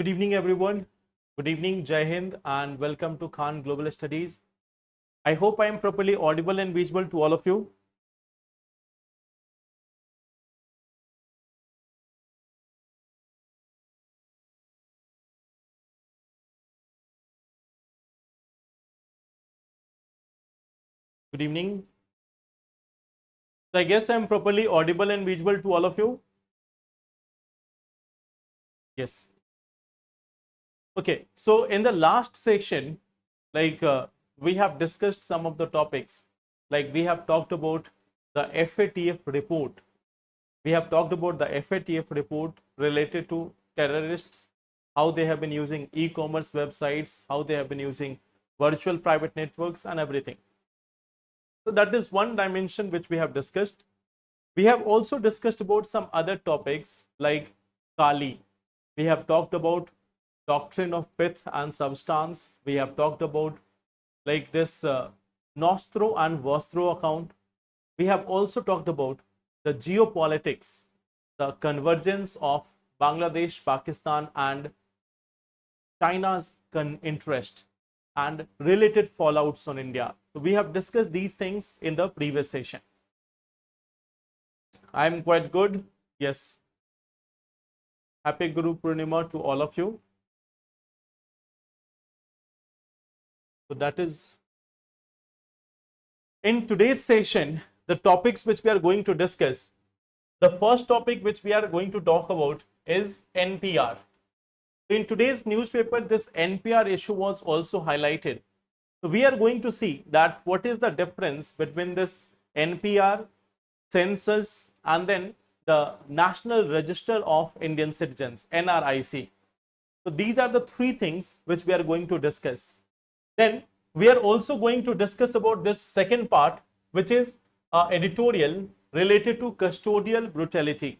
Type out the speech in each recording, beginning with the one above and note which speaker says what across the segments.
Speaker 1: Good evening, everyone. Good evening, Jai Hind, and welcome to Khan Global Studies. I hope I am properly audible and visible to all of you. Good evening. So I guess I am properly audible and visible to all of you. Yes. Okay. So in the last section, we have discussed some of the topics. Like we have talked about the FATF report. We have talked about the FATF report related to terrorists, how they have been using e-commerce websites, how they have been using virtual private networks and everything. So that is one dimension which we have discussed. We have also discussed about some other topics like Kali. We have talked about doctrine of pith and substance. We have talked about like this Nostro and Vostro account. We have also talked about the geopolitics, the convergence of Bangladesh, Pakistan and China's interest and related fallouts on India. So we have discussed these things in the previous session. I am quite good. Yes. Happy Guru Purnima to all of you. So that is in today's session, the topics which we are going to discuss. The first topic which we are going to talk about is NPR. In today's newspaper, this NPR issue was also highlighted. So we are going to see that what is the difference between this NPR, Census, and then the National Register of Indian Citizens, NRIC. So these are the three things which we are going to discuss. Then we are also going to discuss about this second part, which is editorial related to custodial brutality.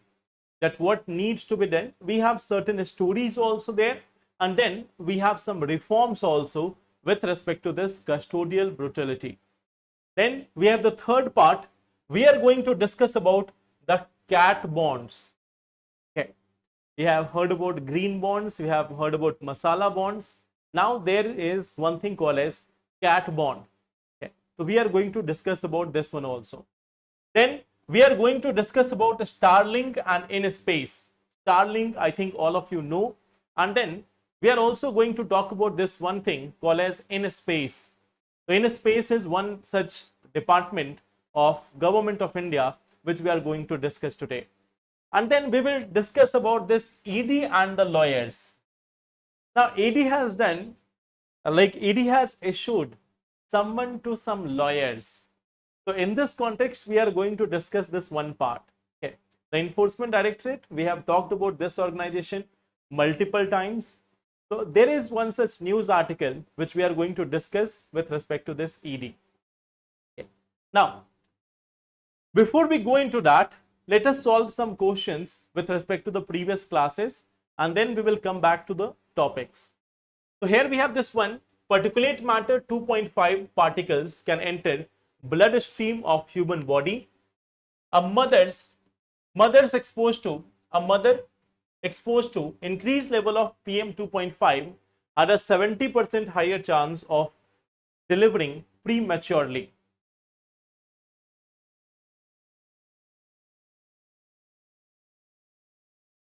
Speaker 1: That what needs to be done. We have certain stories also there, and then we have some reforms also with respect to this custodial brutality. Then we have the third part. We are going to discuss about the cat bonds. Okay, we have heard about green bonds, we have heard about masala bonds. Now there is one thing called as cat bond. Okay, so we are going to discuss about this one also. Then we are going to discuss about Starlink and IN-SPACE. Starlink, I think all of you know. And then we are also going to talk about this one thing called as IN-SPACE. So IN-SPACE is one such department of Government of India which we are going to discuss today. And then we will discuss about this ED and the lawyers. Now ED has done, ED has issued summon to some lawyers. So in this context, we are going to discuss this one part. Okay. The Enforcement Directorate, we have talked about this organization multiple times. So there is one such news article which we are going to discuss with respect to this ED. Okay. Now, before we go into that, let us solve some questions with respect to the previous classes, and then we will come back to the topics. So here we have this one, particulate matter 2.5 particles can enter bloodstream of human body. A mother exposed to increased level of PM 2.5 had a 70% higher chance of delivering prematurely.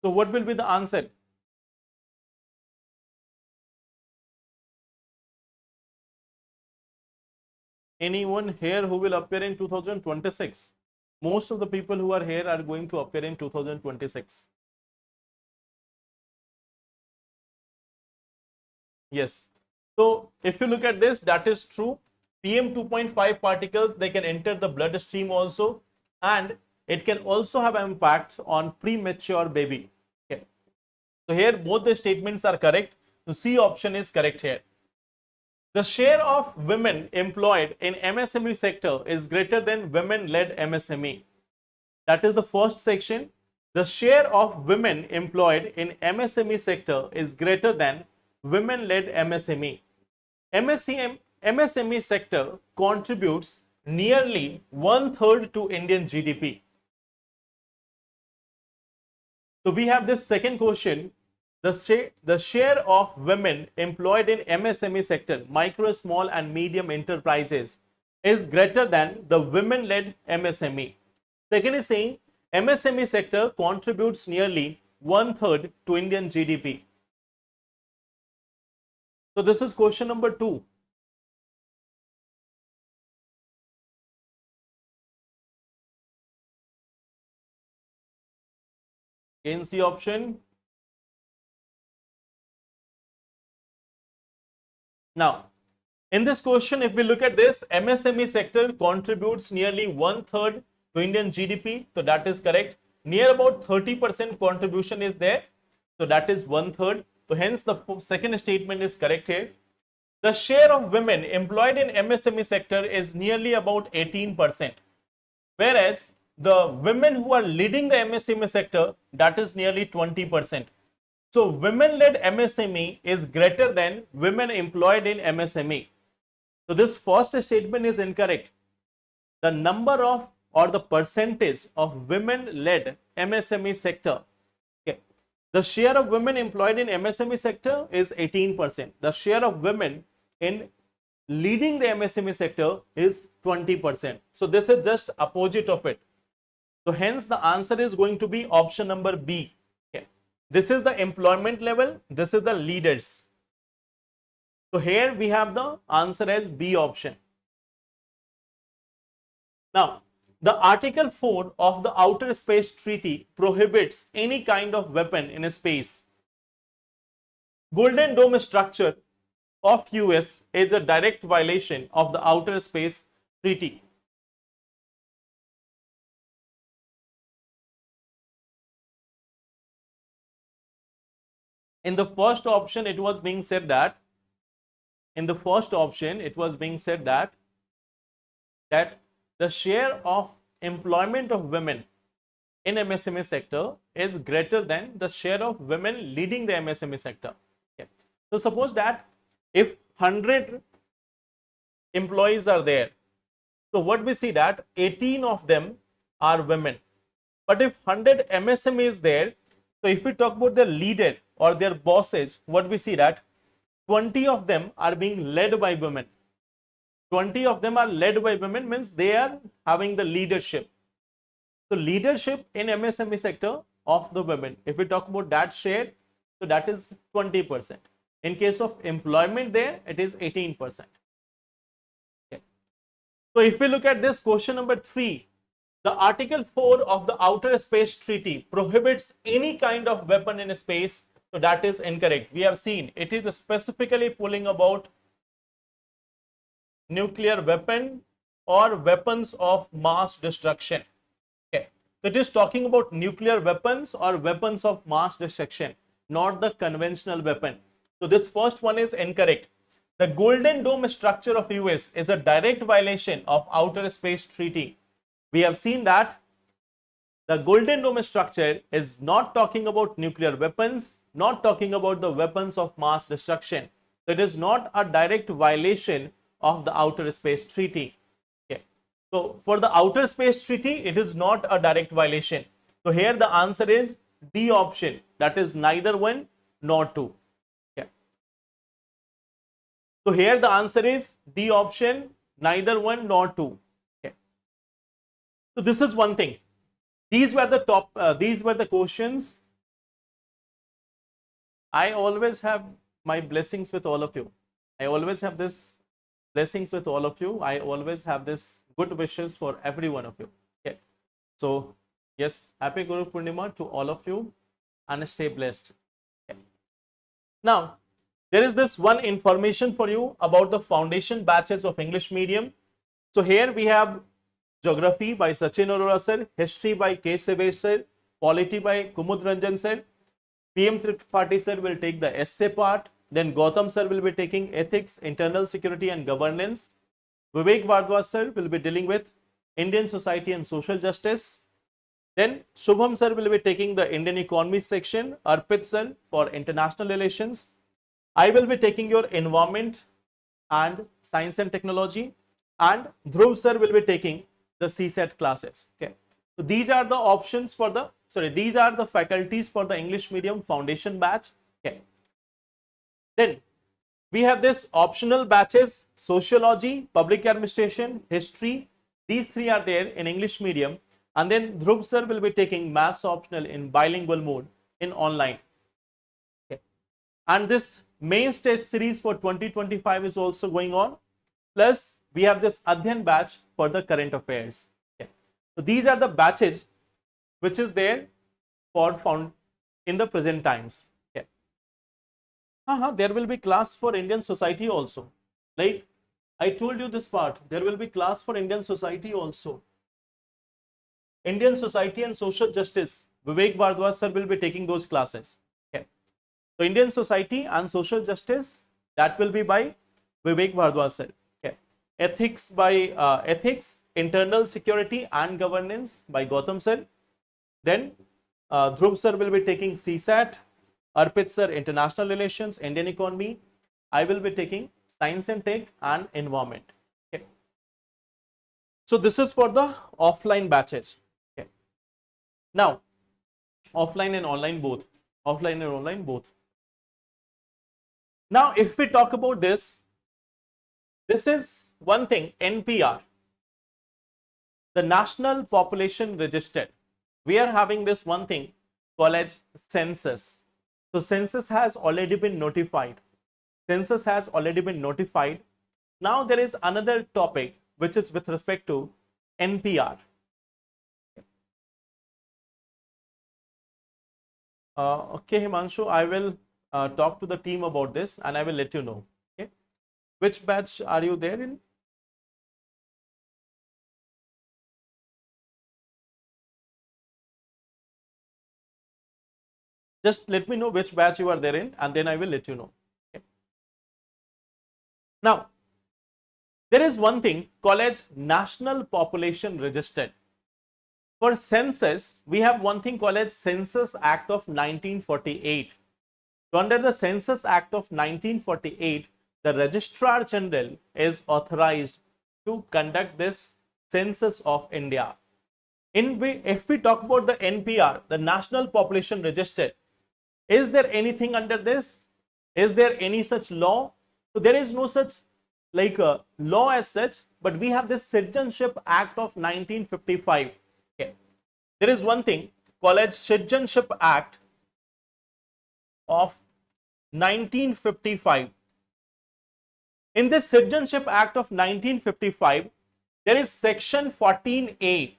Speaker 1: So what will be the answer? Anyone here who will appear in 2026? Most of the people who are here are going to appear in 2026. Yes. So if you look at this, that is true. PM 2.5 particles, they can enter the bloodstream also, and it can also have an impact on premature baby. Okay. So here both the statements are correct. So C option is correct here. The share of women employed in MSME sector is greater than women-led MSME. That is the first section. The share of women employed in MSME sector is greater than women-led MSME. MSME sector contributes nearly 1/3 to Indian GDP. So we have this second question. the share of women employed in MSME sector, micro, small and medium enterprises, is greater than the women-led MSME. Second is saying MSME sector contributes nearly 1/3 to Indian GDP. So this is question number 2. Again, C option. Now, in this question, if we look at this, MSME sector contributes nearly 1/3 to Indian GDP. So that is correct. Near about 30% contribution is there. So that is 1/3. So hence the second statement is correct here. The share of women employed in MSME sector is nearly about 18%. Whereas the women who are leading the MSME sector, that is nearly 20%. So women-led MSME is greater than women employed in MSME. So this first statement is incorrect. The number of or the percentage of women-led MSME sector, okay, the share of women employed in MSME sector is 18%. The share of women in leading the MSME sector is 20%. So this is just opposite of it. So hence the answer is going to be option number B. Okay. This is the employment level. This is the leaders. So here we have the answer as B option. Now, the Article 4 of the Outer Space Treaty prohibits any kind of weapon in space. Golden Dome structure of US is a direct violation of the Outer Space Treaty. In the first option, it was being said that the share of employment of women in MSME sector is greater than the share of women leading the MSME sector. Okay. So suppose that if 100 employees are there, so what we see that 18 of them are women. But if 100 MSME is there, so if we talk about the leader or their bosses, what we see that 20 of them are being led by women. 20 of them are led by women means they are having the leadership. So leadership in MSME sector of the women, if we talk about that share, so that is 20%. In case of employment there, it is 18%. Okay. So if we look at this question number 3, the Article 4 of the Outer Space Treaty prohibits any kind of weapon in space. So that is incorrect. We have seen it is specifically pulling about nuclear weapon or weapons of mass destruction. Okay. So it is talking about nuclear weapons or weapons of mass destruction, not the conventional weapon. So this first one is incorrect. The Golden Dome structure of US is a direct violation of Outer Space Treaty. We have seen that the Golden Dome structure is not talking about nuclear weapons, not talking about the weapons of mass destruction. So it is not a direct violation of the Outer Space Treaty. Okay. So for the Outer Space Treaty, it is not a direct violation. So here the answer is D option, that is neither 1 nor 2. Okay. So here the answer is D option, neither 1 nor 2. Okay. So this is one thing. These were the questions. I always have my blessings with all of you. I always have this blessings with all of you. I always have this good wishes for every one of you. Okay. So yes, happy Guru Purnima to all of you and stay blessed. Okay. Now, there is this one information for you about the foundation batches of English medium. So here we have Geography by Sachin Arora sir, History by K. Sevesh sir, Polity by Kumud Ranjan sir, PM Tripathi sir will take the essay part, then Gautam sir will be taking Ethics, Internal Security and Governance, Vivek Vardhwa sir will be dealing with Indian Society and Social Justice, then Shubham sir will be taking the Indian Economy section, Arpit sir for International Relations, I will be taking your Environment and Science and Technology, and Dhruv sir will be taking the CSET classes. Okay. So these are the options for the, these are the faculties for the English medium foundation batch. Okay. Then we have this optional batches: sociology, public administration, history. These three are there in English medium. And then Dhruv sir will be taking maths optional in bilingual mode in online. Okay. And this main stage series for 2025 is also going on. Plus we have this Adhyan batch for the current affairs. Okay. So these are the batches which is there for found in the present times. Okay. There will be class for Indian society also. Like I told you this part, there will be class for Indian society also. Indian society and social justice, Vivek Bhardwaj sir will be taking those classes. Okay. So Indian society and social justice, that will be by Vivek Bhardwaj sir. Okay. Ethics by ethics, internal security and governance by Gautam sir. Then Dhruv sir will be taking CSAT, Arpit sir international relations, Indian economy. I will be taking science and tech and environment. Okay. So this is for the offline batches. Okay. Now offline and online both. Offline and online both. Now if we talk about this is one thing, NPR, the National Population Register. We are having this one thing called as census. So census has already been notified. Census has already been notified. Now there is another topic which is with respect to NPR. Okay, Himanshu, I will talk to the team about this and I will let you know. Okay, which batch are you there in? Just let me know which batch you are there in and then I will let you know. Okay. Now, there is one thing called as National Population Register. For census, we have one thing called as Census Act of 1948. So under the Census Act of 1948, the Registrar General is authorized to conduct this census of India. If we talk about the NPR, the National Population Register, is there anything under this? Is there any such law? So there is no such like a law as such, but we have this Citizenship Act of 1955. Okay. There is one thing called as Citizenship Act of 1955. In this Citizenship Act of 1955, there is Section 14A.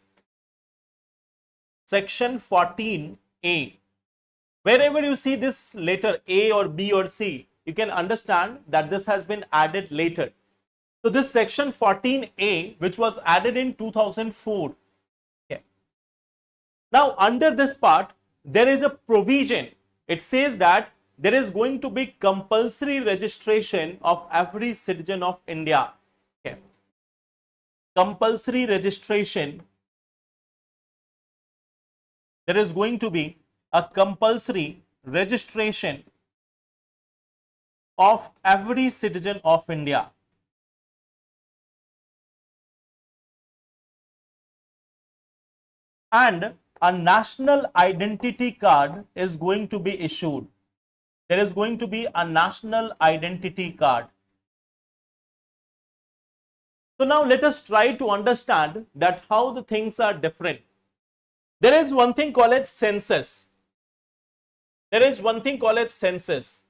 Speaker 1: Section 14A. Wherever you see this letter A or B or C, you can understand that this has been added later. So this section 14A, which was added in 2004. Okay. Now under this part, there is a provision. It says that there is going to be compulsory registration of every citizen of India. Okay. Compulsory registration. There is going to be a compulsory registration of every citizen of India. And a national identity card is going to be issued. There is going to be a national identity card. So now let us try to understand that how the things are different. There is one thing called as census. There is one thing called as census.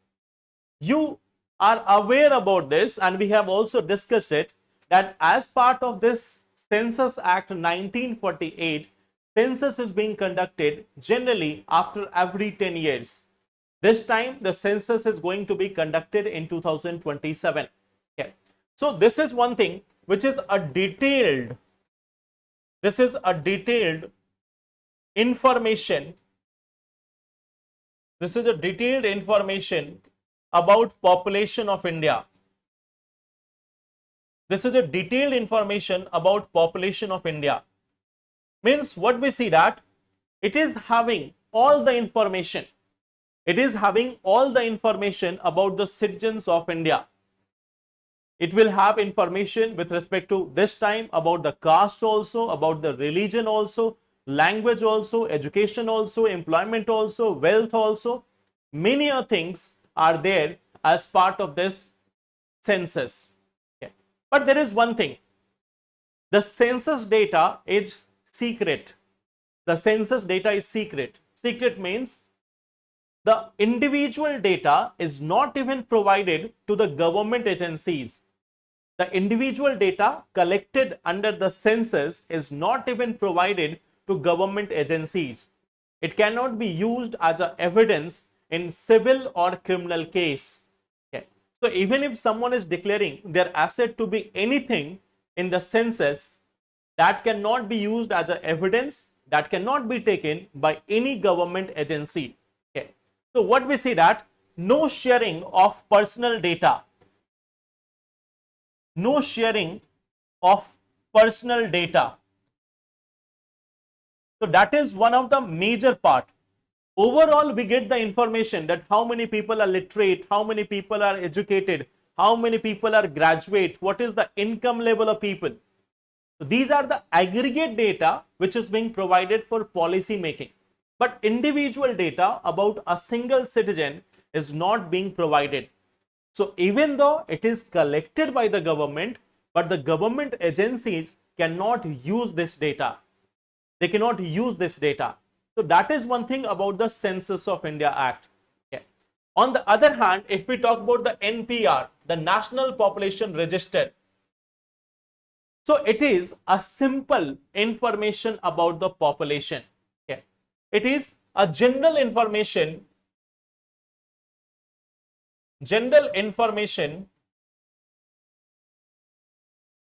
Speaker 1: You are aware about this and we have also discussed it, that as part of this Census Act 1948, census is being conducted generally after every 10 years. This time the census is going to be conducted in 2027. Okay. So this is one thing which is a detailed, information. This is a detailed information about population of India. This is a detailed information about population of India. Means what we see that it is having all the information. It is having all the information about the citizens of India. It will have information with respect to this time about the caste also, about the religion also, language also, education also, employment also, wealth also. Many things are there as part of this census. Okay. But there is one thing, the census data is secret. The census data is secret. Secret means the individual data is not even provided to the government agencies. The individual data collected under the census is not even provided to government agencies. It cannot be used as a evidence in civil or criminal case. Okay. So even if someone is declaring their asset to be anything in the census, that cannot be used as a evidence, that cannot be taken by any government agency. Okay. So what we see, that no sharing of personal data, no sharing of personal data. So that is one of the major part. Overall, we get the information that how many people are literate, how many people are educated, how many people are graduate, what is the income level of people. So these are the aggregate data which is being provided for policy making. But individual data about a single citizen is not being provided. So even though it is collected by the government, but the government agencies cannot use this data. They cannot use this data. So that is one thing about the Census of India Act. Okay. On the other hand, if we talk about the NPR, the National Population Register, so it is a simple information about the population. Okay. It is a general information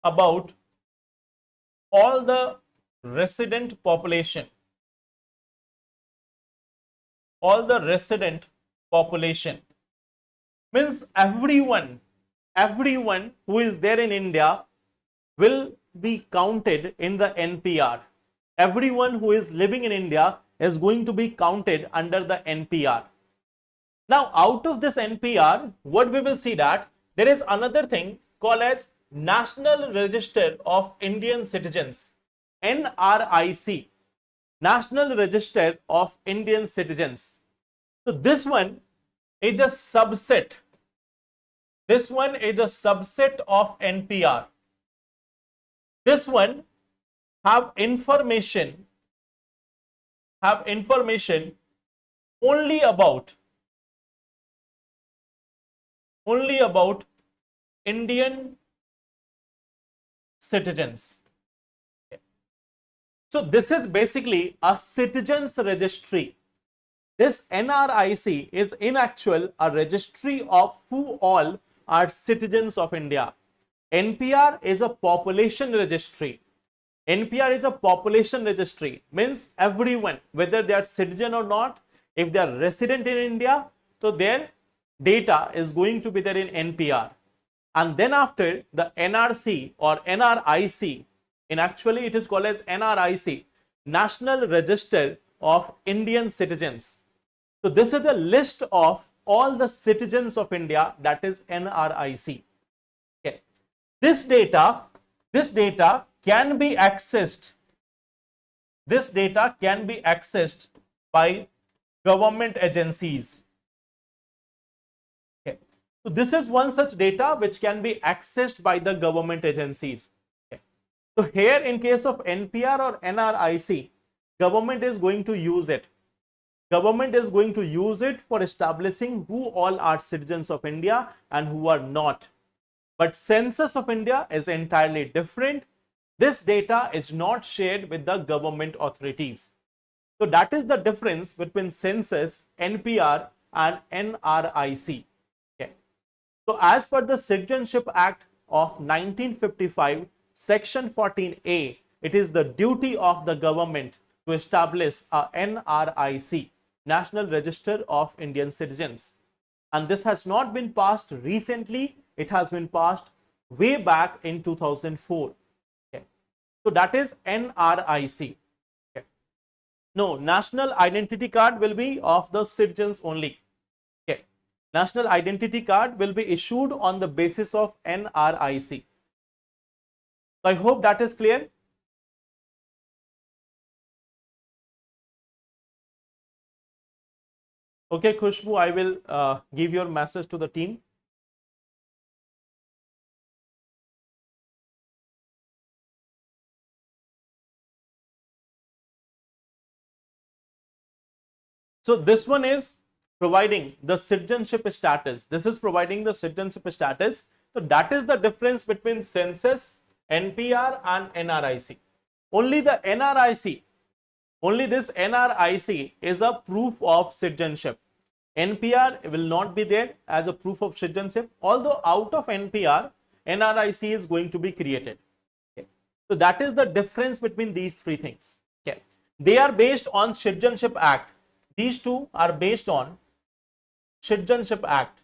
Speaker 1: about all the resident population. All the resident population means everyone who is there in India will be counted in the NPR. Everyone who is living in India is going to be counted under the NPR. Now, out of this NPR, what we will see, that there is another thing called as National Register of Indian Citizens, NRIC, National Register of Indian Citizens. So this one is a subset. This one is a subset of NPR. This one have information only about Indian citizens. So this is basically a citizens registry. This NRIC is in actual a registry of who all are citizens of India. NPR is a population registry. NPR is a population registry, means everyone, whether they are citizen or not, if they are resident in India, so their data is going to be there in NPR. And then after the NRC or NRIC, in actually it is called as NRIC, National Register of Indian Citizens. So this is a list of all the citizens of India, that is NRIC. Okay. This data can be accessed. This data can be accessed by government agencies. Okay. So this is one such data which can be accessed by the government agencies. Okay. So here in case of NPR or NRIC, government is going to use it. Government is going to use it for establishing who all are citizens of India and who are not. But Census of India is entirely different. This data is not shared with the government authorities. So that is the difference between Census, NPR and NRIC. Okay. So as per the Citizenship Act of 1955, Section 14A, it is the duty of the government to establish a NRIC, National Register of Indian Citizens. And this has not been passed recently, it has been passed way back in 2004. Okay. So that is NRIC. Okay. No, National Identity Card will be of the citizens only. Okay. National Identity Card will be issued on the basis of NRIC. So I hope that is clear. Okay, Khushbu, I will give your message to the team. So this one is providing the citizenship status. This is providing the citizenship status. So that is the difference between census, NPR and NRIC. Only the NRIC, only this NRIC is a proof of citizenship. NPR will not be there as a proof of citizenship, although out of NPR, NRIC is going to be created. Okay. So that is the difference between these three things. Okay. They are based on Citizenship Act. These two are based on Citizenship Act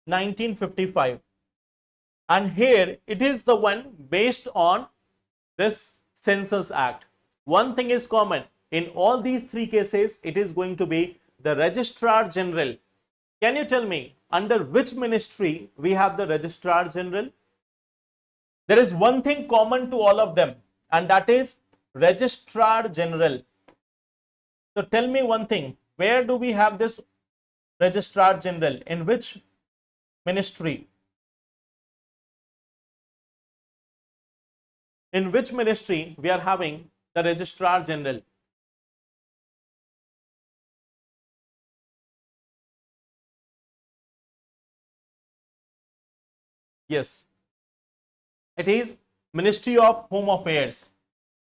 Speaker 1: 1955, and here it is the one based on this Census Act. One thing is common in all these three cases, it is going to be the Registrar General. Can you tell me under which ministry we have the Registrar General? There is one thing common to all of them, and that is Registrar General. So tell me one thing, where do we have this Registrar General? In which ministry? In which ministry we are having the Registrar General? Yes, it is Ministry of Home Affairs.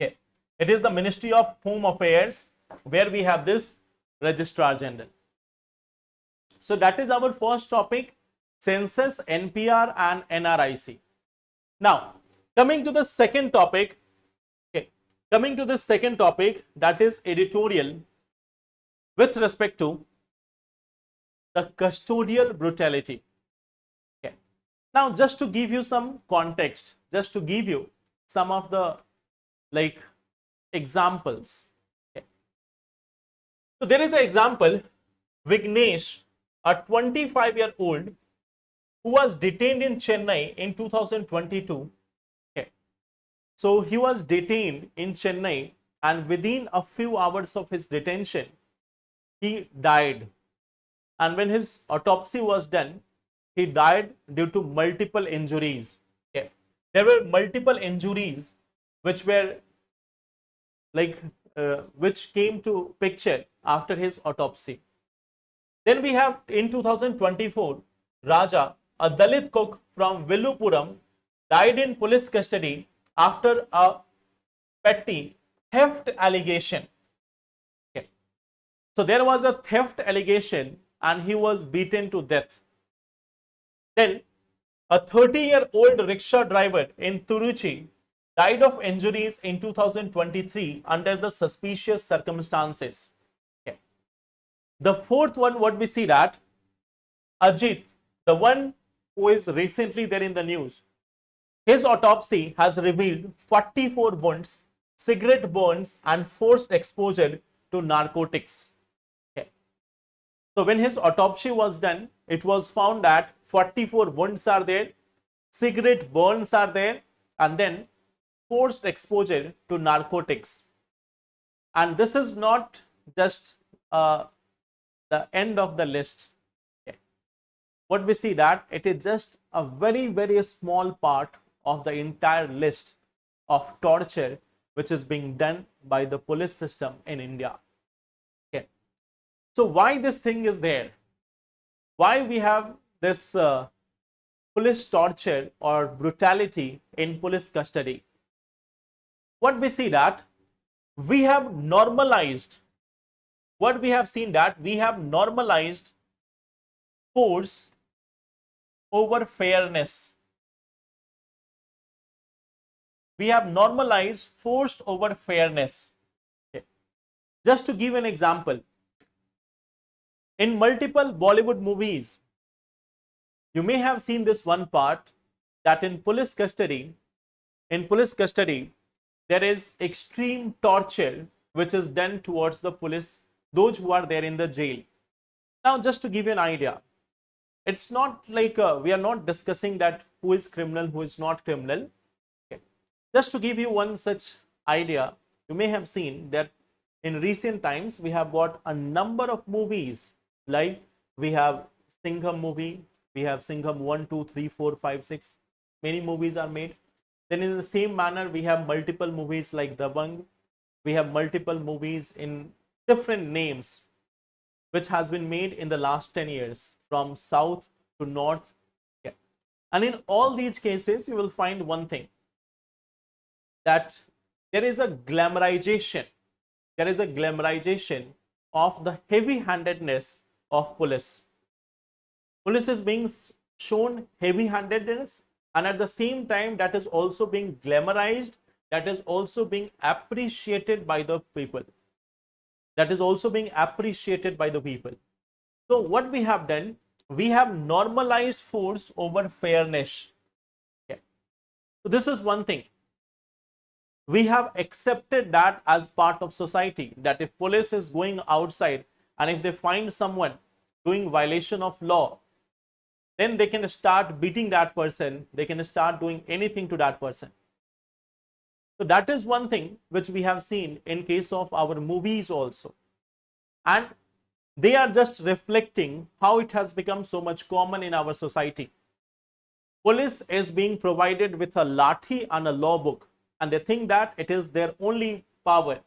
Speaker 1: Okay. It is the Ministry of Home Affairs where we have this Registrar General. So that is our first topic, Census, NPR and NRIC. Now, coming to the second topic, coming to the second topic, that is editorial with respect to the custodial brutality. Okay. Now, just to give you some context, just to give you some of the examples. Okay. So there is an example, Vignesh, a 25-year-old who was detained in Chennai in 2022. Okay. So he was detained in Chennai, and within a few hours of his detention, he died. And when his autopsy was done, he died due to multiple injuries. Okay. There were multiple injuries which were which came to picture after his autopsy. Then we have in 2024, Raja, a Dalit cook from Villupuram, died in police custody after a petty theft allegation. Okay. So there was a theft allegation and he was beaten to death. Then a 30-year-old rickshaw driver in Tiruchi died of injuries in 2023 under the suspicious circumstances. Okay. The fourth one, what we see that Ajit, the one who is recently there in the news, his autopsy has revealed 44 wounds, cigarette burns and forced exposure to narcotics. Okay. So when his autopsy was done, it was found that 44 wounds are there, cigarette burns are there, and then forced exposure to narcotics. And this is not just the end of the list. Okay. What we see that it is just a very, very small part of the entire list of torture which is being done by the police system in India. Okay. So why this thing is there? Why we have this police torture or brutality in police custody? What we see that we have normalized, what we have seen that we have normalized force over fairness. We have normalized force over fairness. Okay. Just to give an example, in multiple Bollywood movies, you may have seen this one part that in police custody, there is extreme torture which is done towards the police, those who are there in the jail. Now, just to give you an idea, it's not like we are not discussing that who is criminal, who is not criminal. Okay. Just to give you one such idea, you may have seen that in recent times we have got a number of movies, like we have Singham movie, we have Singham 1, 2, 3, 4, 5, 6. Many movies are made. Then in the same manner, we have multiple movies like Dabang. We have multiple movies in different names, which has been made in the last 10 years from south to north. Yeah. And in all these cases, you will find one thing, that there is a glamorization. There is a glamorization of the heavy-handedness of police. Police is being shown heavy-handedness, and at the same time that is also being glamorized, that is also being appreciated by the people. That is also being appreciated by the people. So what we have done, we have normalized force over fairness. Okay. So this is one thing. We have accepted that as part of society, that if police is going outside and if they find someone doing violation of law, then they can start beating that person, they can start doing anything to that person. So that is one thing which we have seen in case of our movies also. And they are just reflecting how it has become so much common in our society. Police is being provided with a lathi and a law book, and they think that it is their only power,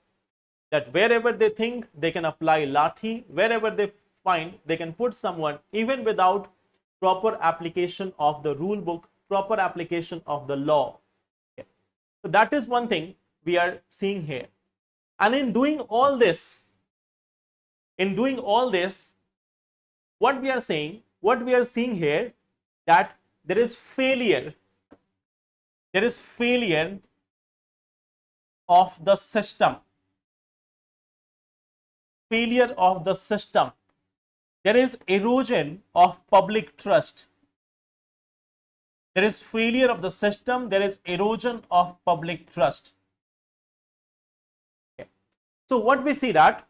Speaker 1: that wherever they think they can apply lathi, wherever they find they can put someone, even without proper application of the rule book, proper application of the law. Okay. So that is one thing we are seeing here. And in doing all this, what we are seeing here, that there is failure of the system. Failure of the system. There is erosion of public trust. There is failure of the system. There is erosion of public trust. Okay. So what we see that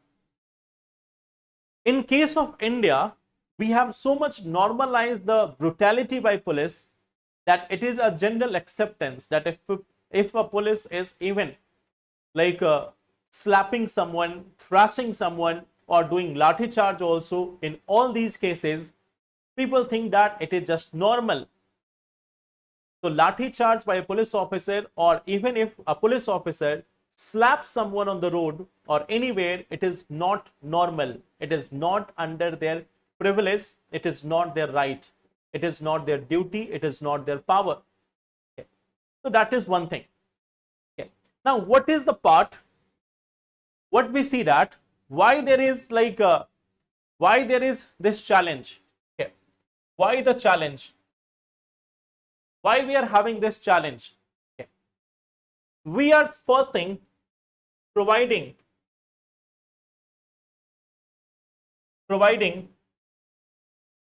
Speaker 1: in case of India, we have so much normalized the brutality by police that it is a general acceptance that if a police is even like slapping someone, thrashing someone, or doing lathi charge also, in all these cases, people think that it is just normal. So lathi charge by a police officer, or even if a police officer slaps someone on the road or anywhere, it is not normal. It is not under their privilege. It is not their right. It is not their duty. It is not their power. Okay. So that is one thing. Okay. Now, what is the part? What we see that why there is this challenge? Okay. Why the challenge? Why we are having this challenge? Okay. We are first thing providing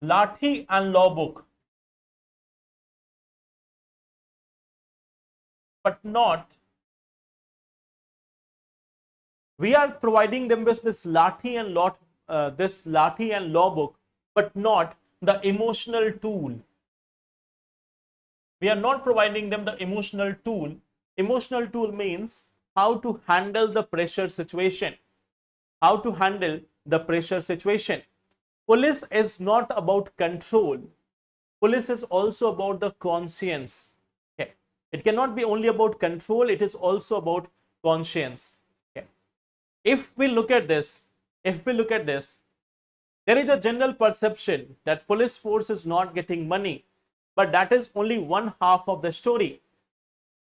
Speaker 1: lathi and law book, but not, we are providing them with this lathi and law book, but not the emotional tool. We are not providing them the emotional tool. Emotional tool means how to handle the pressure situation. How to handle the pressure situation. Police is not about control. Police is also about the conscience. Okay. It cannot be only about control. It is also about conscience. Okay. If we look at this, there is a general perception that police force is not getting money, but that is only one half of the story.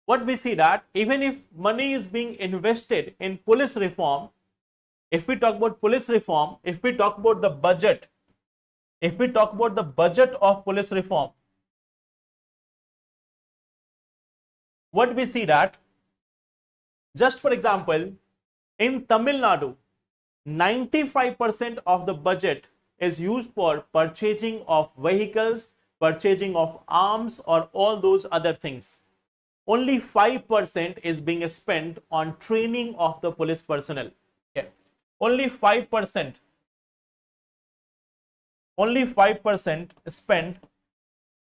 Speaker 1: What we see that even if money is being invested in police reform, if we talk about police reform, if we talk about the budget, of police reform, what we see that, just for example, in Tamil Nadu, 95% of the budget is used for purchasing of vehicles, purchasing of arms, or all those other things. Only 5% is being spent on training of the police personnel. Okay. Only 5% spent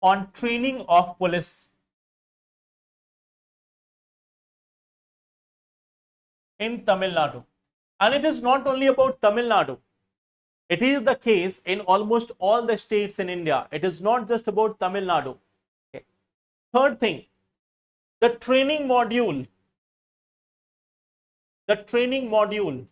Speaker 1: on training of police in Tamil Nadu. And it is not only about Tamil Nadu. It is the case in almost all the states in India. It is not just about Tamil Nadu. Okay. Third thing, the training module. The training module.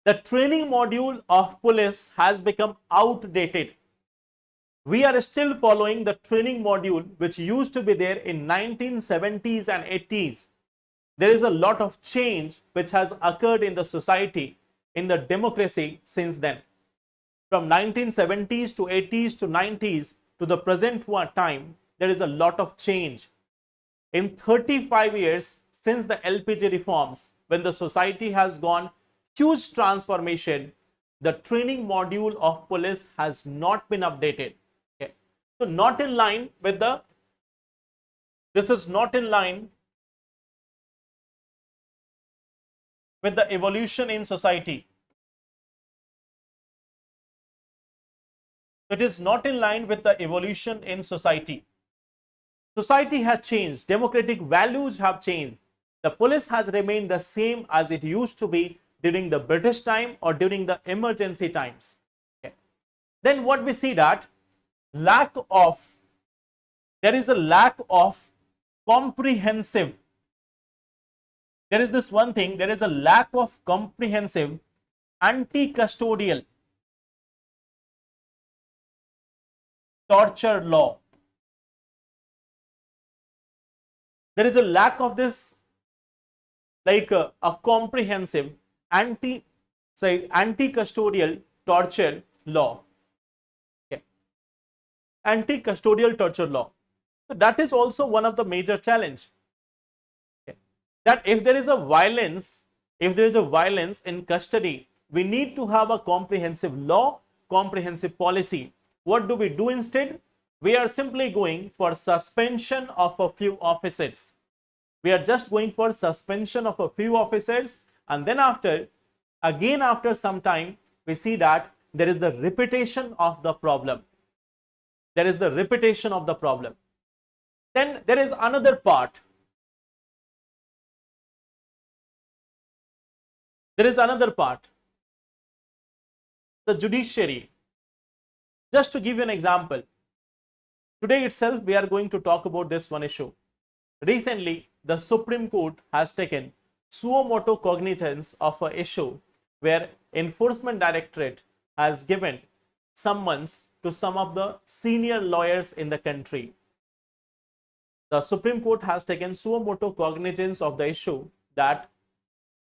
Speaker 1: The training module of police has become outdated. We are still following the training module which used to be there in 1970s and 80s. There is a lot of change which has occurred in the society, in the democracy since then. From 1970s to 80s to 90s to the present time, there is a lot of change. In 35 years since the LPG reforms, when the society has gone huge transformation, the training module of police has not been updated. Okay. So not in line with the, this is not in line with the evolution in society. It is not in line with the evolution in society. Society has changed. Democratic values have changed. The police has remained the same as it used to be during the British time or during the emergency times. Okay. Then what we see that there is a lack of comprehensive. There is this one thing, there is a lack of comprehensive anti-custodial torture law. There is a lack of this, like a comprehensive anti-custodial torture law. Okay. Anti-custodial torture law. So that is also one of the major challenge. Okay. That if there is a violence in custody, we need to have a comprehensive law, comprehensive policy. What do we do instead? We are simply going for suspension of a few officers. We are just going for suspension of a few officers, and then after some time, we see that there is the repetition of the problem. There is the repetition of the problem. Then there is another part. There is another part. The judiciary. Just to give you an example, today itself we are going to talk about this one issue. Recently, the Supreme Court has taken suo motu cognizance of an issue where Enforcement Directorate has given summons to some of the senior lawyers in the country. The Supreme Court has taken suo motu cognizance of the issue that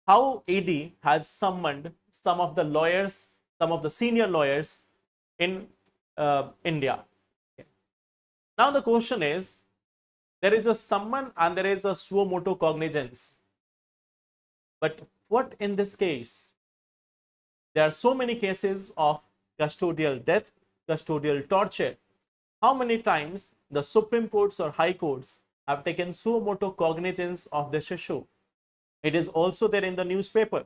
Speaker 1: how ED has summoned some of the lawyers, some of the senior lawyers in India. Okay. Now the question is, there is a summon and there is a suo motu cognizance. But what in this case? There are so many cases of custodial death, custodial torture. How many times the Supreme Courts or High Courts have taken suo motu cognizance of this issue? It is also there in the newspaper.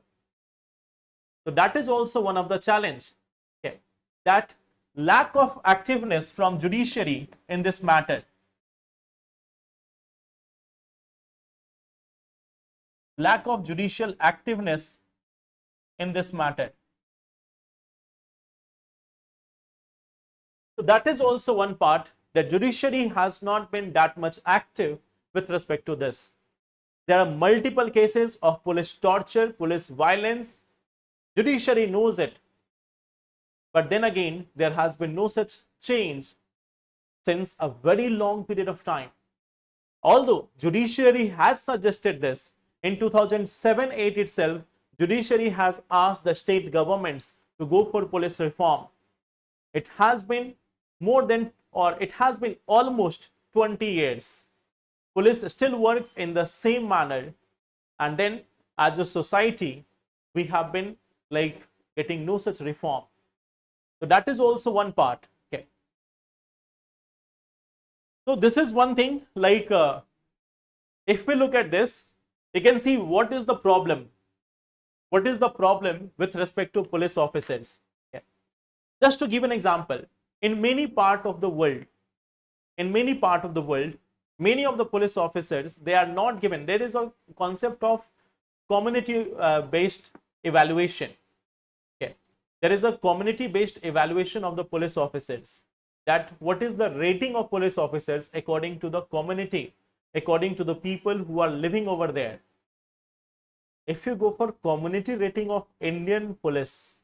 Speaker 1: So that is also one of the challenge. Okay. That lack of activeness from judiciary in this matter. Lack of judicial activeness in this matter. So that is also one part, that judiciary has not been that much active with respect to this. There are multiple cases of police torture, police violence. Judiciary knows it. But then again, there has been no such change since a very long period of time. Although judiciary has suggested this, in 2007-8 itself, judiciary has asked the state governments to go for police reform. It has been almost 20 years. Police still works in the same manner, and then as a society, we have been like getting no such reform. So that is also one part. Okay. So this is one thing, like if we look at this, you can see what is the problem. What is the problem with respect to police officers? Okay. Just to give an example, in many part of the world, many of the police officers, they are not given. There is a concept of community based evaluation. Okay. There is a community based evaluation of the police officers, that what is the rating of police officers according to the community, according to the people who are living over there. If you go for community rating of Indian police,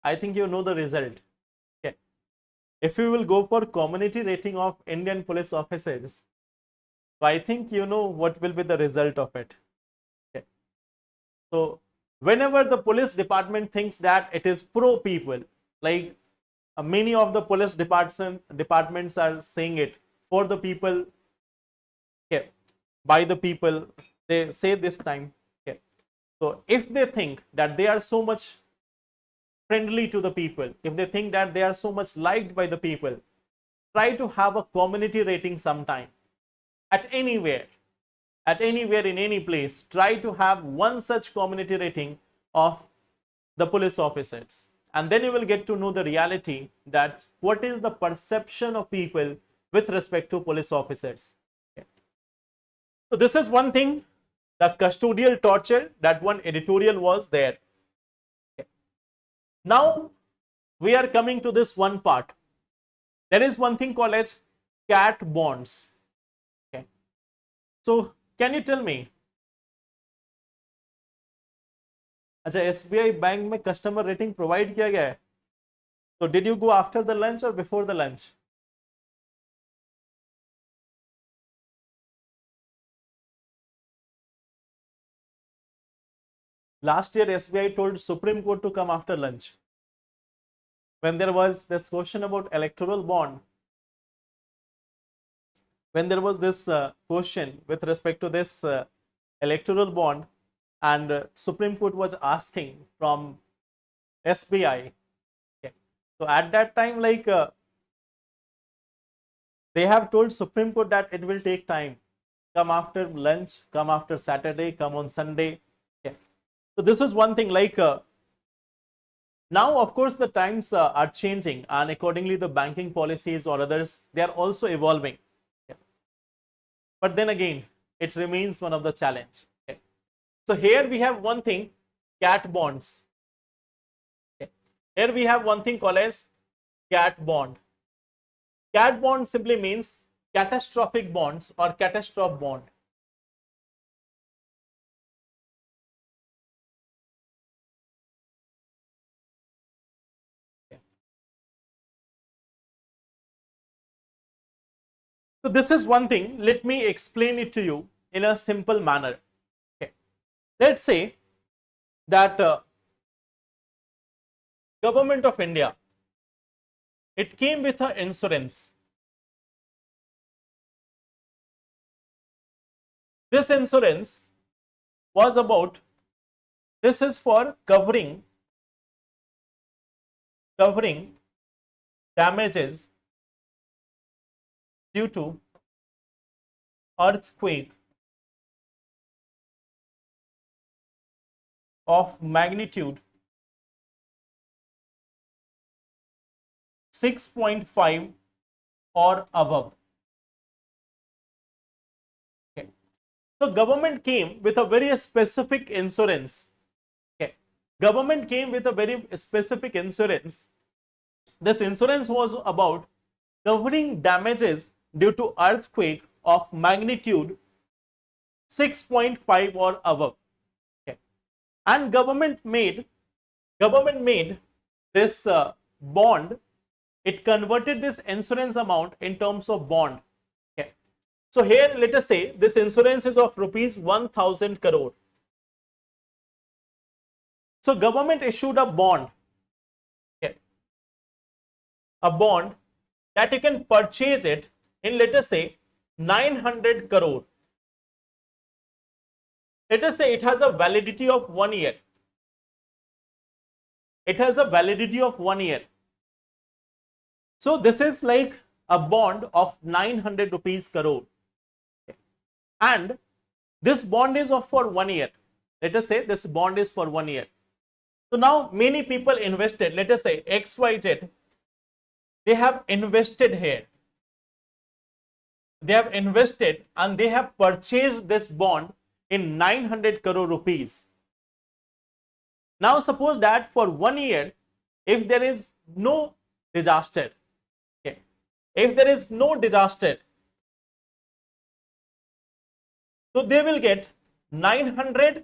Speaker 1: I think you know the result. Okay. If you will go for community rating of Indian police officers, so I think you know what will be the result of it. Okay. So whenever the police department thinks that it is pro people, like many of the police departments are saying it for the people, okay, by the people, they say this time. Okay. So if they think that they are so much friendly to the people, if they think that they are so much liked by the people, try to have a community rating sometime. At anywhere in any place, try to have one such community rating of the police officers, and then you will get to know the reality, that what is the perception of people with respect to police officers. Okay. So this is one thing, the custodial torture, that one editorial was there. Okay. Now we are coming to this one part. There is one thing called as cat bonds. Okay. So can you tell me, अच्छा SBI bank में customer rating provide किया गया है, तो did you go after the lunch और before the lunch? Last year SBI told Supreme Court to come after lunch when there was this question about electoral bond. When there was this question with respect to this electoral bond, and Supreme Court was asking from SBI. Okay. So at that time, like they have told Supreme Court that it will take time. Come after lunch, come after Saturday, come on Sunday. Okay. So this is one thing, like now of course the times are changing, and accordingly the banking policies or others, they are also evolving. Okay. But then again, it remains one of the challenge. Okay. So here we have one thing, cat bonds. Okay. Here we have one thing called as cat bond. Cat bond simply means catastrophic bonds or catastrophe bond. Okay. So this is one thing. Let me explain it to you in a simple manner. Okay. Let's say that Government of India, it came with an insurance. This insurance was about, this is for covering damages due to earthquake of magnitude 6.5 or above. Okay. So government came with a very specific insurance. Okay. Government came with a very specific insurance. This insurance was about covering damages due to earthquake of magnitude 6.5 or above. Okay. And government made this bond. It converted this insurance amount in terms of bond. Okay. So here let us say this insurance is of rupees 1000 crore. So government issued a bond. Okay. A bond that you can purchase it in, let us say, 900 crore. Let us say it has a validity of 1 year. It has a validity of 1 year. So this is like a bond of 900 rupees crore. Okay. And this bond is of for 1 year. Let us say this bond is for 1 year. So now many people invested, let us say XYZ, they have invested here. they have invested and they have purchased this bond in 900 crore rupees. Now suppose that for 1 year, if there is no disaster, okay, if there is no disaster, so they will get 900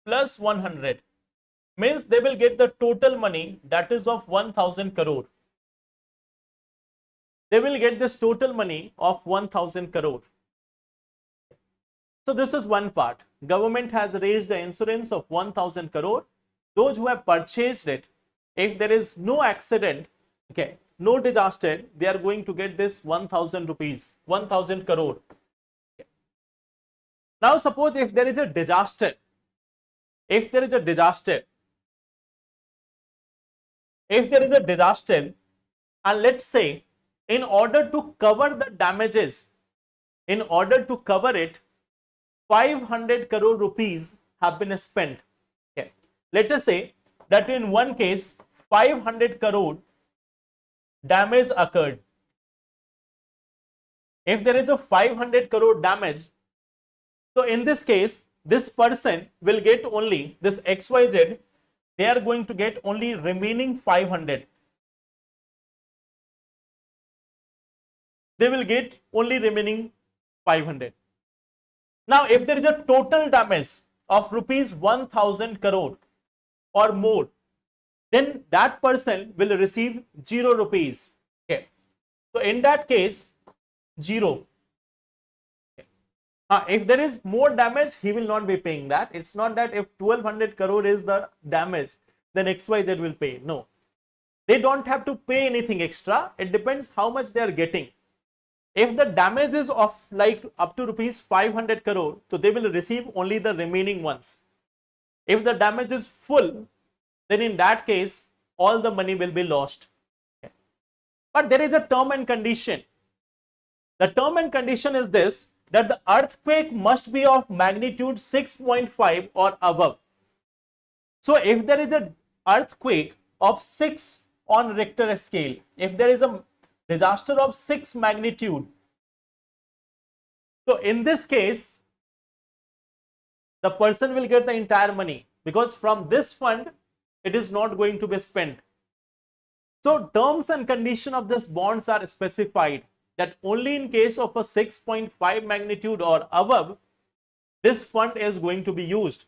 Speaker 1: plus 100, means they will get the total money that is of 1000 crore. They will get this total money of 1000 crore. So this is one part. Government has raised the insurance of 1000 crore. Those who have purchased it, if there is no accident, okay, no disaster, they are going to get this 1000 rupees, 1000 crore. Okay. Now suppose if there is a disaster, if there is a disaster, and let's say in order to cover the damages, in order to cover it, 500 crore rupees have been spent. Okay. Let us say that in one case 500 crore damage occurred. If there is a 500 crore damage, so in this case this person will get only this XYZ, they are going to get only remaining 500. They will get only remaining 500. Now, if there is a total damage of rupees 1000 crore or more, then that person will receive 0 rupees. Okay. So, in that case, 0. Okay. If there is more damage, he will not be paying that. It's not that if 1200 crore is the damage, then XYZ will pay. No. They don't have to pay anything extra. It depends how much they are getting. If the damage is of like up to rupees 500 crore, so they will receive only the remaining ones. If the damage is full, then in that case, all the money will be lost. Okay. But there is a term and condition. The term and condition is this, that the earthquake must be of magnitude 6.5 or above. So if there is an earthquake of 6 on Richter scale, if there is a disaster of 6 magnitude, so in this case the person will get the entire money, because from this fund it is not going to be spent. So terms and condition of this bonds are specified that only in case of a 6.5 magnitude or above, this fund is going to be used.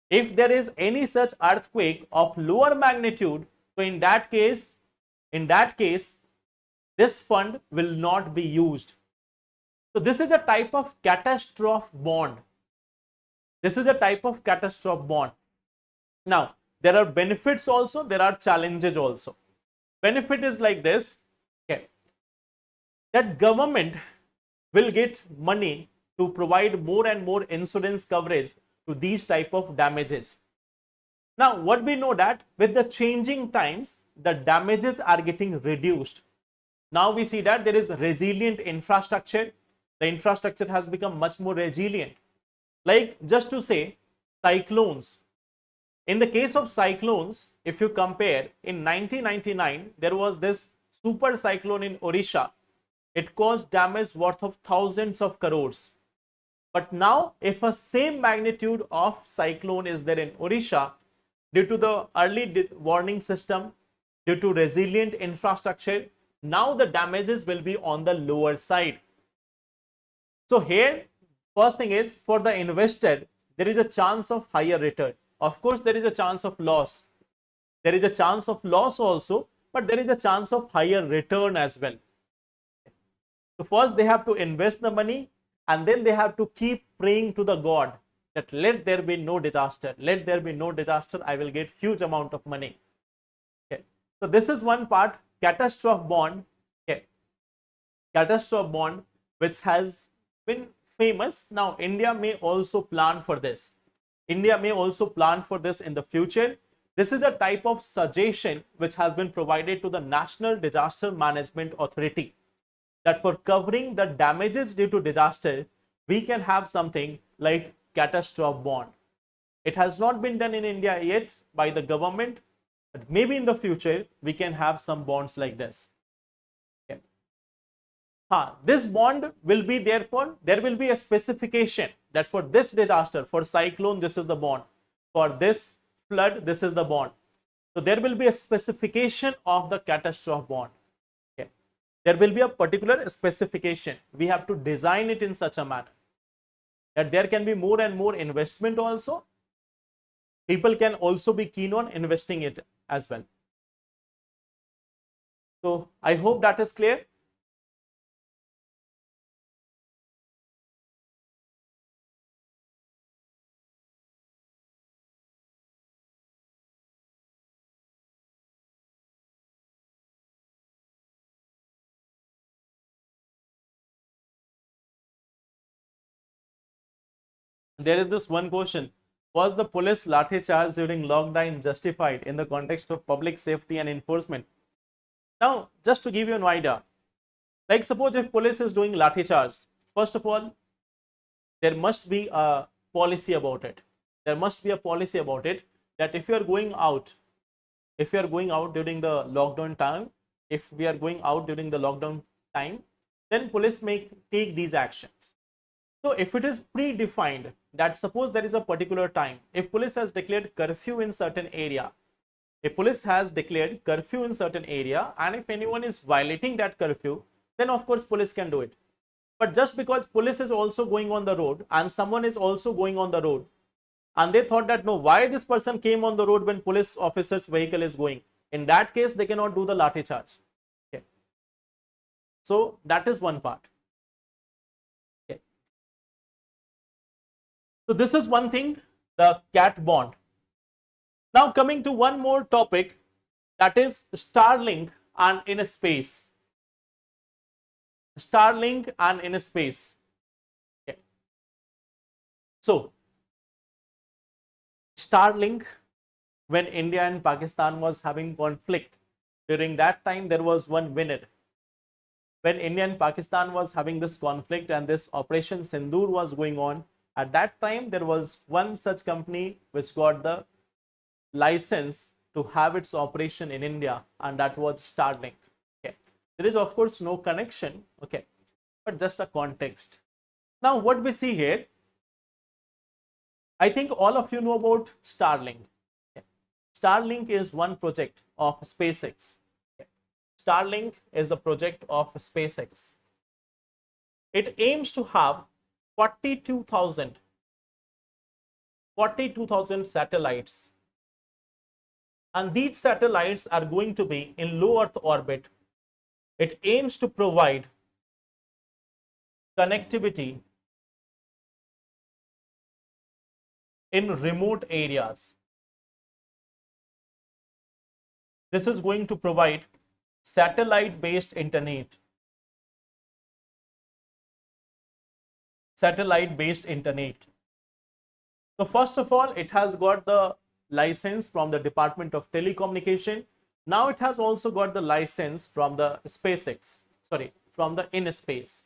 Speaker 1: If there is any such earthquake of lower magnitude, so in that case this fund will not be used. So this is a type of catastrophe bond. This is a type of catastrophe bond. Now, there are benefits also, there are challenges also. Benefit is like this, okay, that government will get money to provide more and more insurance coverage to these type of damages. Now, what we know that with the changing times, the damages are getting reduced. Now we see that there is resilient infrastructure. The infrastructure has become much more resilient. Like just to say, cyclones. In the case of cyclones, if you compare, in 1999, there was this super cyclone in Odisha. It caused damage worth of thousands of crores. But now, if a same magnitude of cyclone is there in Odisha, due to the early warning system, due to resilient infrastructure, now the damages will be on the lower side. So here, first thing is, for the investor, there is a chance of higher return. Of course, there is a chance of loss. There is a chance of loss also, but there is a chance of higher return as well. So first they have to invest the money, and then they have to keep praying to the God that let there be no disaster. Let there be no disaster. I will get huge amount of money. Okay. So this is one part. Catastrophe bond, okay, catastrophe bond, which has been famous. Now India may also plan for this. India may also plan for this in the future. This is a type of suggestion which has been provided to the National Disaster Management Authority, that for covering the damages due to disaster, we can have something like catastrophe bond. It has not been done in India yet by the government, but maybe in the future we can have some bonds like this. Okay. This bond will be therefore, there will be a specification that for this disaster, for cyclone, this is the bond. For this flood, this is the bond. So there will be a specification of the catastrophe bond. Okay. There will be a particular specification. We have to design it in such a manner that there can be more and more investment also. People can also be keen on investing it as well. So I hope that is clear. There is this one question: was the police lathi charge during lockdown justified in the context of public safety and enforcement? Now, just to give you an idea, like suppose if police is doing lathi charge, first of all, there must be a policy about it. There must be a policy about it that if you are going out, during the lockdown time, if we are going out during the lockdown time, then police may take these actions. So if it is predefined that suppose there is a particular time, if police has declared curfew in certain area, and if anyone is violating that curfew, then of course police can do it. But just because police is also going on the road and someone is also going on the road, and they thought that no, why this person came on the road when police officer's vehicle is going, in that case they cannot do the lathi charge. Okay. So that is one part. Okay. So this is one thing, the cat bond. Now coming to one more topic, that is Starlink and IN-SPACE. Starlink and IN-SPACE. Okay. So Starlink, when India and Pakistan was having conflict, during that time there was one winner. When India and Pakistan was having this conflict and this Operation Sindoor was going on, at that time there was one such company which got the license to have its operation in India, and that was Starlink. Okay. There is of course no connection, okay, but just a context. Now what we see here, I think all of you know about Starlink. Okay. Starlink is one project of SpaceX. Okay. Starlink is a project of SpaceX. It aims to have 42,000 satellites, and these satellites are going to be in low Earth orbit. It aims to provide connectivity in remote areas. This is going to provide satellite-based internet. Satellite-based internet. So first of all, it has got the license from the Department of Telecommunication. Now it has also got the license from the SpaceX, from the IN-SPACE.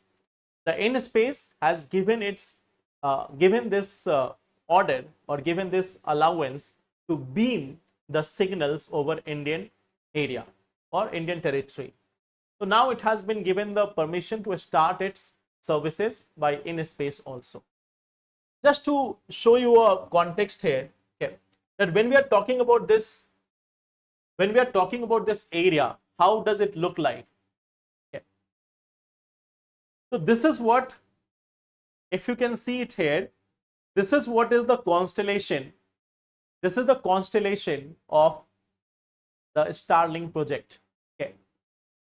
Speaker 1: The IN-SPACE has given its order or given this allowance to beam the signals over Indian area or Indian territory. So now it has been given the permission to start its services by IN-SPACE also. Just to show you a context here, okay, that when we are talking about this, area, how does it look like? Okay. So this is what, if you can see it here, this is what is the constellation. This is the constellation of the Starlink project. Okay.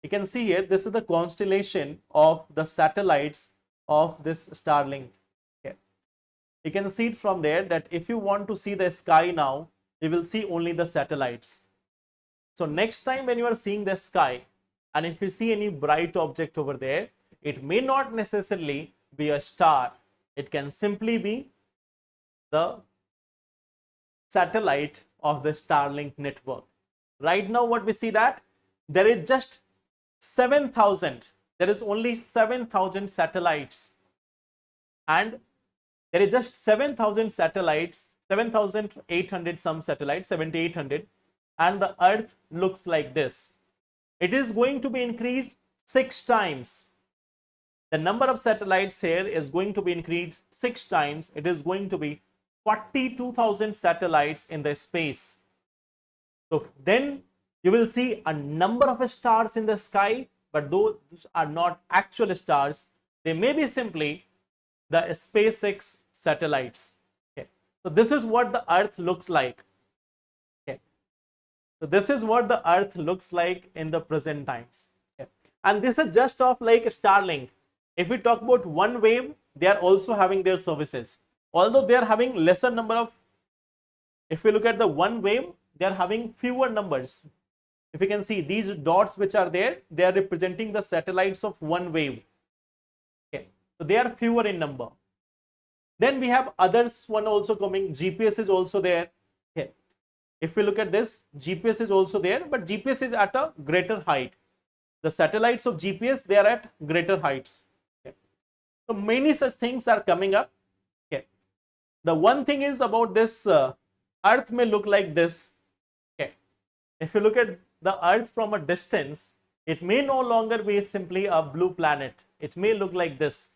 Speaker 1: You can see here, this is the constellation of the satellites of this Starlink. Okay. You can see it from there that if you want to see the sky now, you will see only the satellites. So next time when you are seeing the sky, and if you see any bright object over there, it may not necessarily be a star. It can simply be the satellite of the Starlink network. Right now what we see that there is just 7,000, there is only 7,000 satellites, and there is just 7,000 satellites, 7,800 some satellites, 7,800, and the Earth looks like this. It is going to be increased 6 times. The number of satellites here is going to be increased 6 times. It is going to be 42,000 satellites in the space. So then you will see a number of stars in the sky, but those are not actual stars. They may be simply the SpaceX satellites. Okay. So this is what the Earth looks like. Okay. So this is what the Earth looks like in the present times. Okay. And this is just of like Starlink. If we talk about OneWeb, they are also having their services. Although they are having lesser number of, if we look at the OneWeb, they are having fewer numbers. If you can see these dots which are there, they are representing the satellites of OneWeb. Okay. So they are fewer in number. Then we have others one also coming. GPS is also there. Okay. If we look at this, GPS is also there, but GPS is at a greater height. The satellites of GPS, they are at greater heights. Okay. So many such things are coming up. Okay. The one thing is about this Earth may look like this. Okay. If you look at the Earth from a distance, it may no longer be simply a blue planet. It may look like this.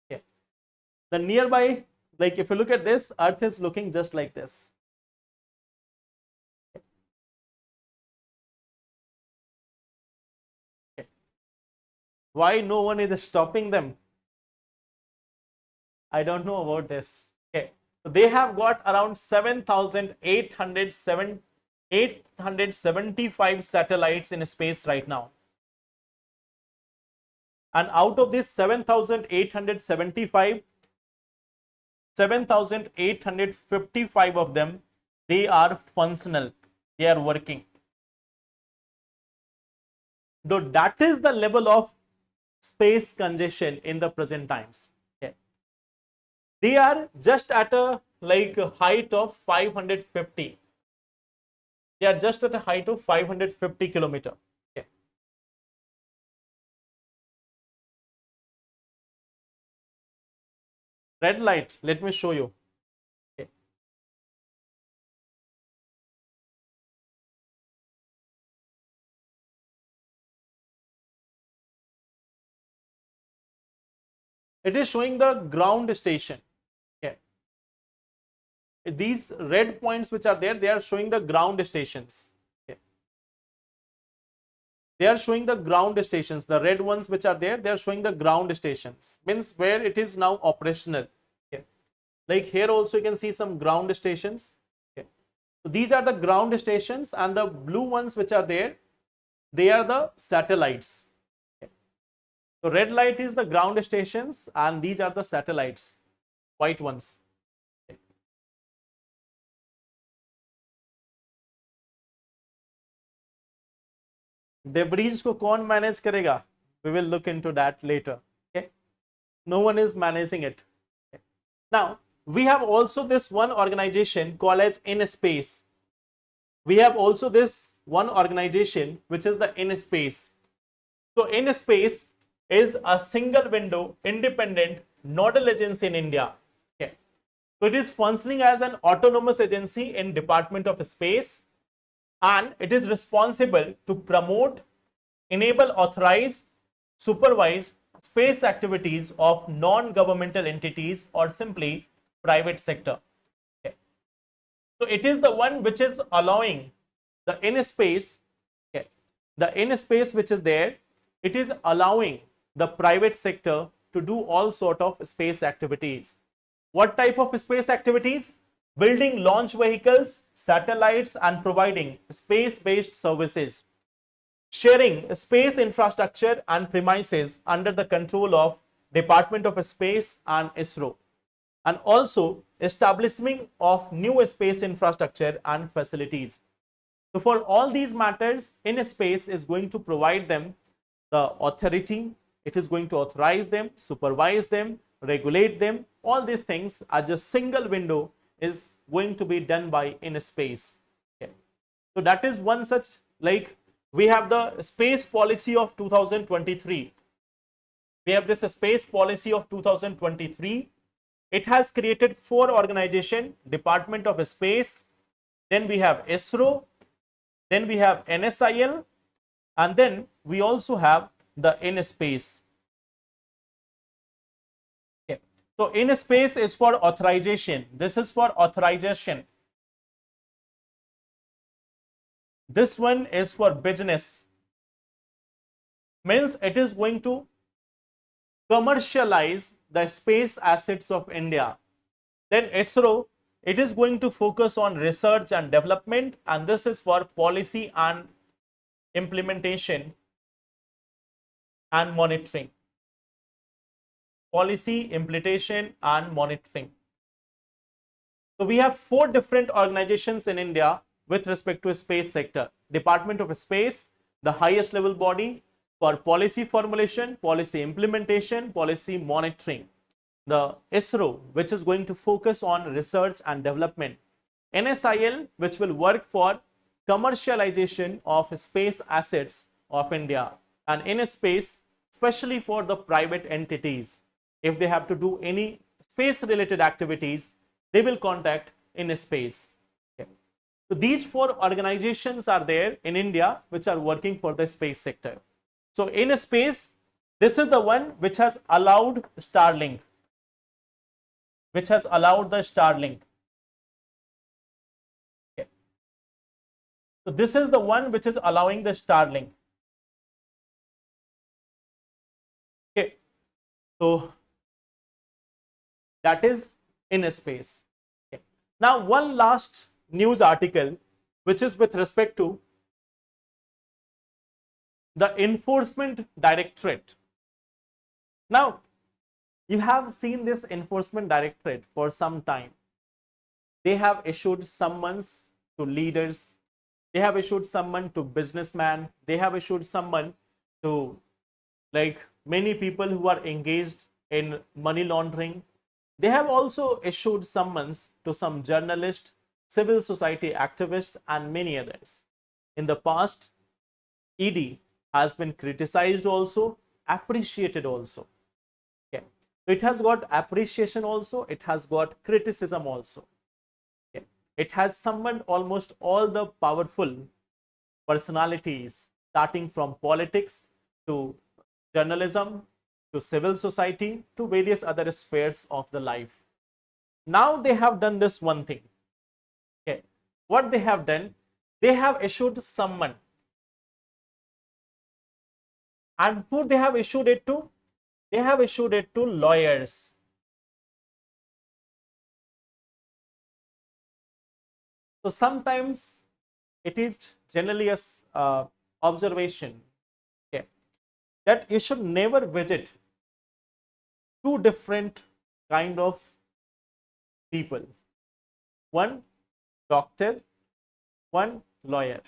Speaker 1: Okay. The nearby, like if you look at this, Earth is looking just like this. Okay. Why no one is stopping them? I don't know about this. Okay. So they have got around 875 satellites in space right now. And out of this 7,875, 7,855 of them, they are functional. They are working. Though that is the level of space congestion in the present times. Okay. They are just at a like a height of 550. They are just at a height of 550 kilometer. Okay. Red light, let me show you. Okay. It is showing the ground station. Okay. These red points which are there, they are showing the ground stations. Okay. They are showing the ground stations. The red ones which are there, they are showing the ground stations. Means where it is now operational. Okay. Like here also you can see some ground stations. Okay. So these are the ground stations, and the blue ones which are there, they are the satellites. Okay. So red light is the ground stations, and these are the satellites, white ones. Debris को कौन manage करेगा? We will look into that later. Okay. No one is managing it. Okay. Now we have also this one organization called as IN-SPACE. We have also this one organization which is the IN-SPACE. So IN-SPACE is a single window independent nodal agency in India. Okay. So it is functioning as an autonomous agency in Department of Space, and it is responsible to promote, enable, authorize, supervise space activities of non-governmental entities or simply private sector. Okay. So it is the one which is allowing the IN-SPACE, okay, the IN-SPACE which is there, it is allowing the private sector to do all sort of space activities. What type of space activities? Building launch vehicles, satellites, and providing space-based services. Sharing space infrastructure and premises under the control of Department of Space and ISRO. And also establishment of new space infrastructure and facilities. So for all these matters, IN-SPACE is going to provide them the authority. It is going to authorize them, supervise them, regulate them. All these things are just single window is going to be done by IN-SPACE. Okay. So that is one such, like we have the space policy of 2023. We have this space policy of 2023. It has created 4 organizations: Department of Space, then we have ISRO, then we have NSIL, and then we also have the IN-SPACE. So in-space is for authorization. This is for authorization. This one is for business. Means it is going to commercialize the space assets of India. Then ISRO, it is going to focus on research and development, and this is for policy and implementation and monitoring. Policy, implementation and monitoring. So we have 4 different organizations in India with respect to a space sector. Department of Space, the highest level body for policy formulation, policy implementation, policy monitoring. The ISRO, which is going to focus on research and development. NSIL, which will work for commercialization of space assets of India. And in-space, especially for the private entities. If they have to do any space related activities, they will contact in-space. Okay. So these 4 organizations are there in India which are working for the space sector. So in-space, this is the one which has allowed Starlink. Which has allowed the Starlink. Okay. So this is the one which is allowing the Starlink. Okay. So that is in-space. Okay. Now one last news article which is with respect to the Enforcement Directorate. Now you have seen this Enforcement Directorate for some time. They have issued summons to leaders. They have issued summon to businessmen. They have issued summon to like many people who are engaged in money laundering. They have also issued summons to some journalists, civil society activists and many others. In the past, ED has been criticized also, appreciated also. Okay. It has got appreciation also, it has got criticism also. Okay. It has summoned almost all the powerful personalities, starting from politics to journalism to civil society to various other spheres of the life. Now they have done this one thing. Okay. What they have done, they have issued summon. And who they have issued it to? They have issued it to lawyers. So sometimes it is generally a observation, okay, that you should never visit 2 different kind of people. One doctor, one lawyer.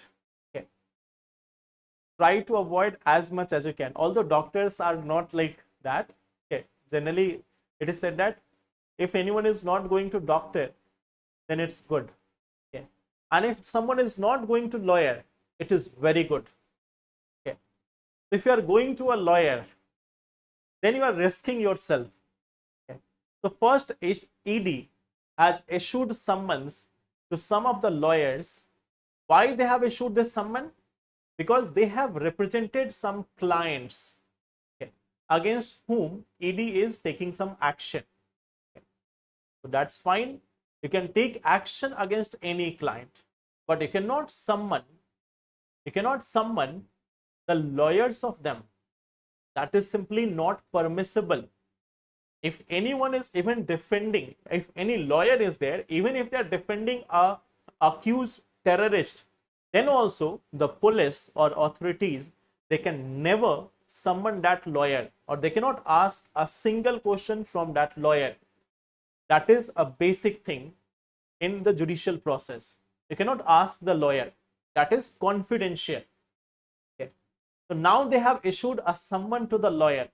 Speaker 1: Okay. Try to avoid as much as you can. Although doctors are not like that. Okay. Generally, it is said that if anyone is not going to doctor, then it's good. Okay. And if someone is not going to lawyer, it is very good. Okay. If you are going to a lawyer, then you are risking yourself. Okay. So first, ED has issued summons to some of the lawyers. Why they have issued this summon? Because they have represented some clients, okay, against whom ED is taking some action. Okay. So that's fine. You can take action against any client, but you cannot summon the lawyers of them. That is simply not permissible. If anyone is even defending, if any lawyer is there, even if they are defending a accused terrorist, then also the police or authorities, they can never summon that lawyer, or they cannot ask a single question from that lawyer. That is a basic thing in the judicial process. You cannot ask the lawyer. That is confidential. Okay. So now they have issued a summon to the lawyer.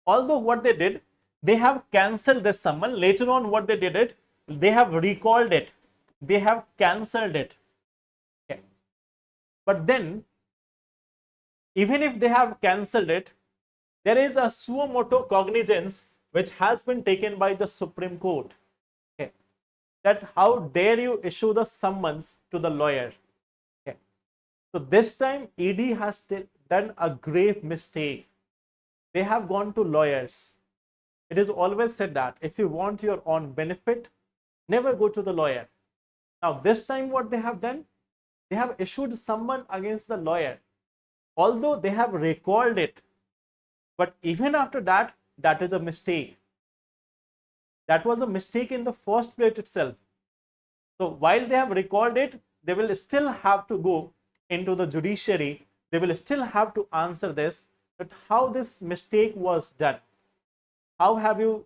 Speaker 1: Although what they did, they have cancelled the summon. Later on, what they did it, they have recalled it. They have cancelled it. Okay. But then, even if they have cancelled it, there is a suo motu cognizance which has been taken by the Supreme Court. Okay. That how dare you issue the summons to the lawyer. Okay. So this time ED has done a grave mistake. They have gone to lawyers. it is always said that if you want your own benefit, never go to the lawyer. Now, this time what they have done, they have issued someone against the lawyer, although they have recalled it. But even after that, that is a mistake. That was a mistake in the first place itself. So while they have recalled it, they will still have to go into the judiciary. They will still have to answer this, that how this mistake was done. How have you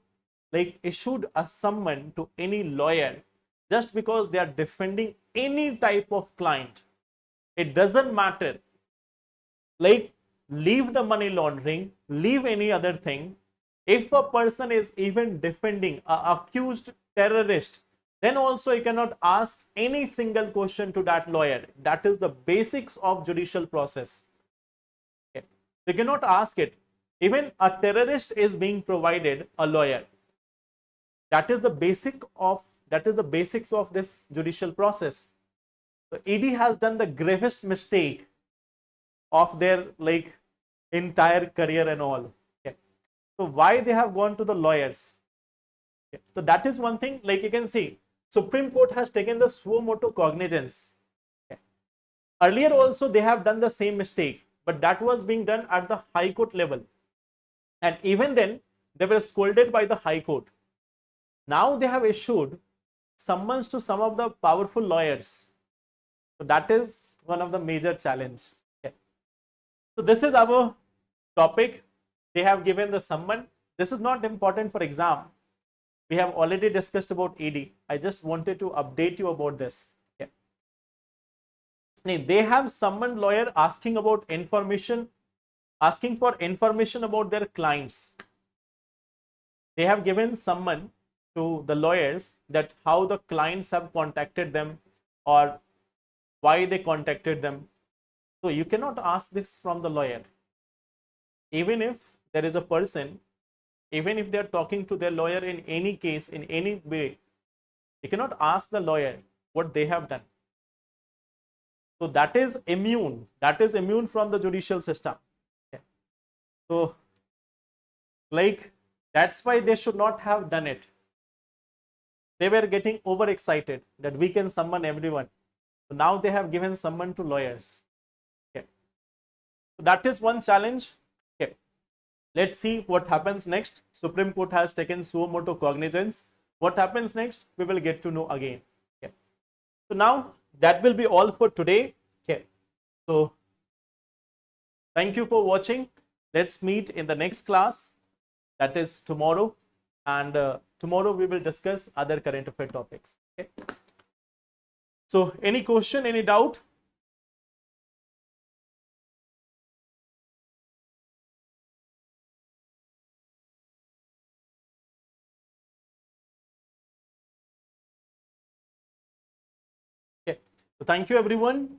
Speaker 1: issued a summon to any lawyer just because they are defending any type of client? It doesn't matter. Leave the money laundering, leave any other thing. If a person is even defending an accused terrorist, then also you cannot ask any single question to that lawyer. That is the basics of judicial process. Okay. You cannot ask it. Even a terrorist is being provided a lawyer. That is the basics of this judicial process. So ED has done the gravest mistake of their entire career and all. Okay. So why they have gone to the lawyers? Okay. So that is one thing. You can see, Supreme Court has taken the suo motu cognizance. Okay. Earlier also they have done the same mistake, but that was being done at the High Court level. And even then, they were scolded by the High Court. Now they have issued summons to some of the powerful lawyers. So that is one of the major challenge. Okay. So this is our topic. They have given the summon. This is not important for exam. We have already discussed about ED. I just wanted to update you about this. Okay. They have summoned lawyer asking for information about their clients. They have given summon to the lawyers that how the clients have contacted them or why they contacted them. So you cannot ask this from the lawyer. Even if there is a person, even if they are talking to their lawyer in any case, in any way, you cannot ask the lawyer what they have done. So that is immune. That is immune from the judicial system. Okay. So that's why they should not have done it. They were getting overexcited that we can summon everyone. So now they have given summon to lawyers. Okay. So that is one challenge. Okay. Let's see what happens next. Supreme Court has taken suo motu cognizance. What happens next? We will get to know again. Okay. So now that will be all for today. Okay. So thank you for watching. Let's meet in the next class. That is tomorrow. And tomorrow we will discuss other current affair topics. Okay. So any question, any doubt? Okay. So thank you everyone.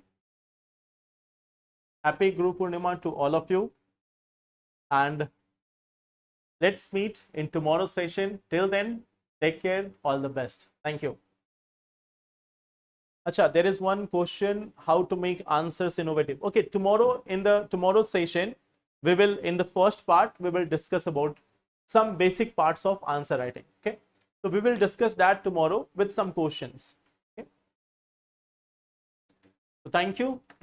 Speaker 1: Happy Guru Purnima to all of you. And let's meet in tomorrow's session. Till then, take care. All the best. Thank you. Acha, there is one question, how to make answers innovative. Okay, tomorrow in the tomorrow's session, we will, in the first part, we will discuss about some basic parts of answer writing. Okay, so we will discuss that tomorrow with some questions. Okay, so thank you. Take